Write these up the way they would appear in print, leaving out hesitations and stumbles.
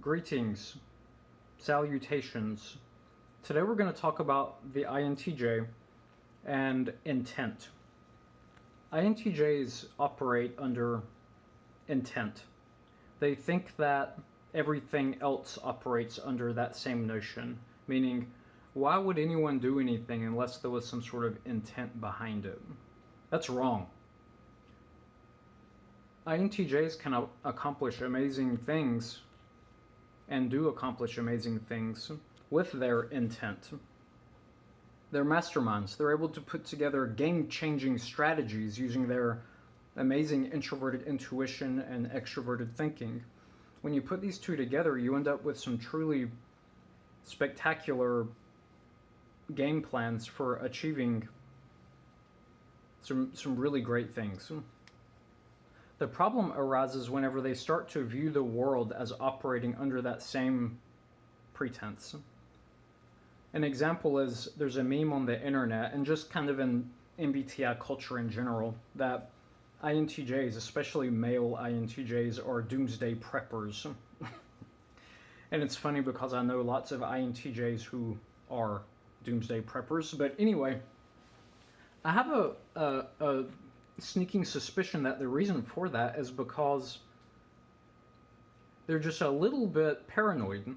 Greetings, salutations. Today we're going to talk about the INTJ and intent. INTJs operate under intent. They think that everything else operates under that same notion, meaning, why would anyone do anything unless there was some sort of intent behind it? That's wrong. INTJs can accomplish amazing things and do accomplish amazing things with their intent. They're masterminds. They're able to put together game-changing strategies using their amazing introverted intuition and extroverted thinking. When you put these two together, you end up with some truly spectacular game plans for achieving some really great things. The problem arises whenever they start to view the world as operating under that same pretense. An example is there's a meme on the internet and just kind of in MBTI culture in general that INTJs, especially male INTJs, are doomsday preppers. And it's funny because I know lots of INTJs who are doomsday preppers. But anyway, I have a sneaking suspicion that the reason for that is because they're just a little bit paranoid.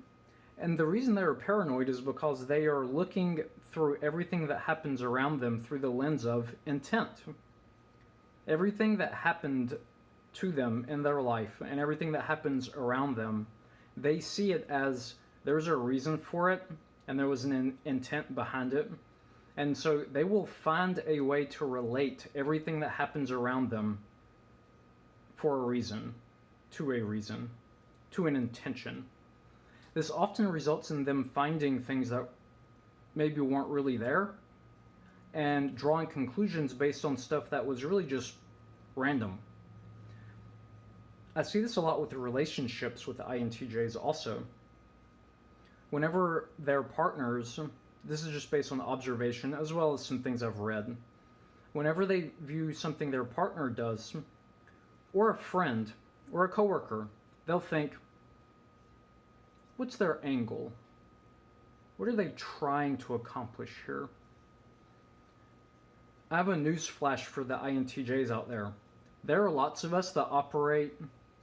And the reason they're paranoid is because they are looking through everything that happens around them through the lens of intent. Everything that happened to them in their life and everything that happens around them, they see it as there's a reason for it and there was an intent behind it. And so they will find a way to relate everything that happens around them for a reason, to an intention. This often results in them finding things that maybe weren't really there and drawing conclusions based on stuff that was really just random. I see this a lot with the relationships with the INTJs also. Whenever their partners, this is just based on observation as well as some things I've read. Whenever they view something their partner does, or a friend, or a coworker, they'll think, what's their angle? What are they trying to accomplish here? I have a news flash for the INTJs out there. There are lots of us that operate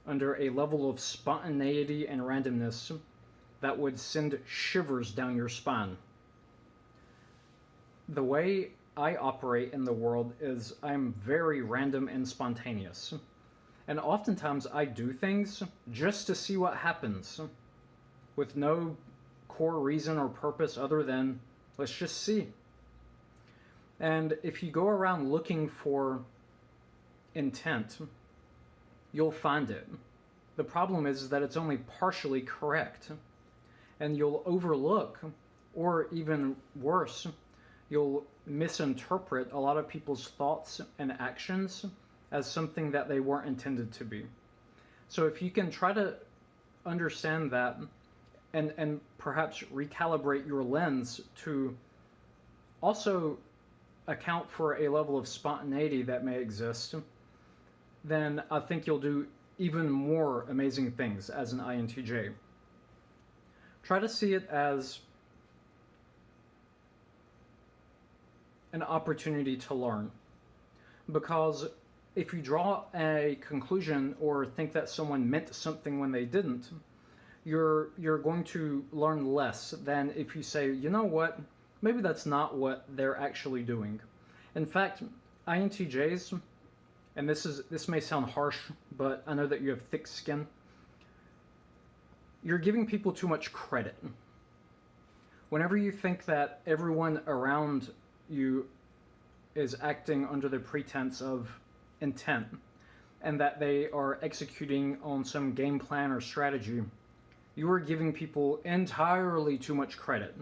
under a level of spontaneity and randomness that would send shivers down your spine. The way I operate in the world is I'm very random and spontaneous. And oftentimes I do things just to see what happens with no core reason or purpose other than let's just see. And if you go around looking for intent, you'll find it. The problem is that it's only partially correct. And you'll overlook, or even worse, you'll misinterpret a lot of people's thoughts and actions as something that they weren't intended to be. So if you can try to understand that and perhaps recalibrate your lens to also account for a level of spontaneity that may exist, then I think you'll do even more amazing things as an INTJ. Try to see it as an opportunity to learn. Because if you draw a conclusion or think that someone meant something when they didn't, you're going to learn less than if you say, you know what, maybe that's not what they're actually doing. In fact, INTJs, and this may sound harsh, but I know that you have thick skin, you're giving people too much credit. Whenever you think that everyone around you is acting under the pretense of intent and that they are executing on some game plan or strategy, you are giving people entirely too much credit.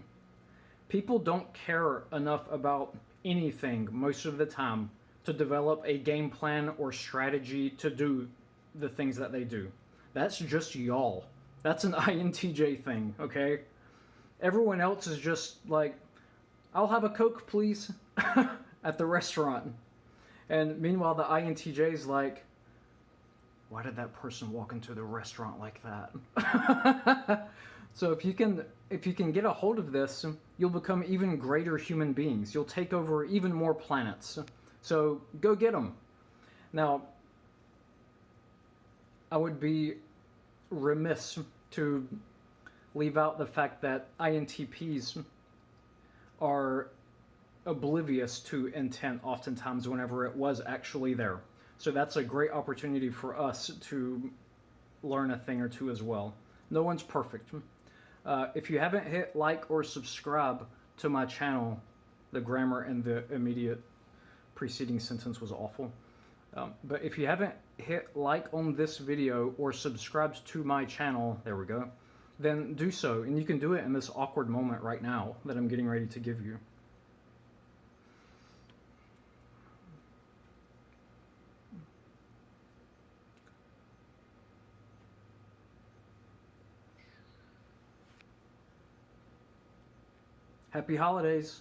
People don't care enough about anything most of the time to develop a game plan or strategy to do the things that they do. That's just y'all. That's an INTJ thing, okay? Everyone else is just like, I'll have a Coke, please, at the restaurant. And meanwhile, the INTJ's like, why did that person walk into the restaurant like that? So if you can get a hold of this, you'll become even greater human beings. You'll take over even more planets. So go get them. Now, I would be remiss to leave out the fact that INTPs are oblivious to intent oftentimes whenever it was actually there. So that's a great opportunity for us to learn a thing or two as well. No one's perfect. If you haven't hit like or subscribe to my channel, the grammar in the immediate preceding sentence was awful. But if you haven't hit like on this video or subscribed to my channel, there we go, then do so. And you can do it in this awkward moment right now that I'm getting ready to give you. Happy holidays.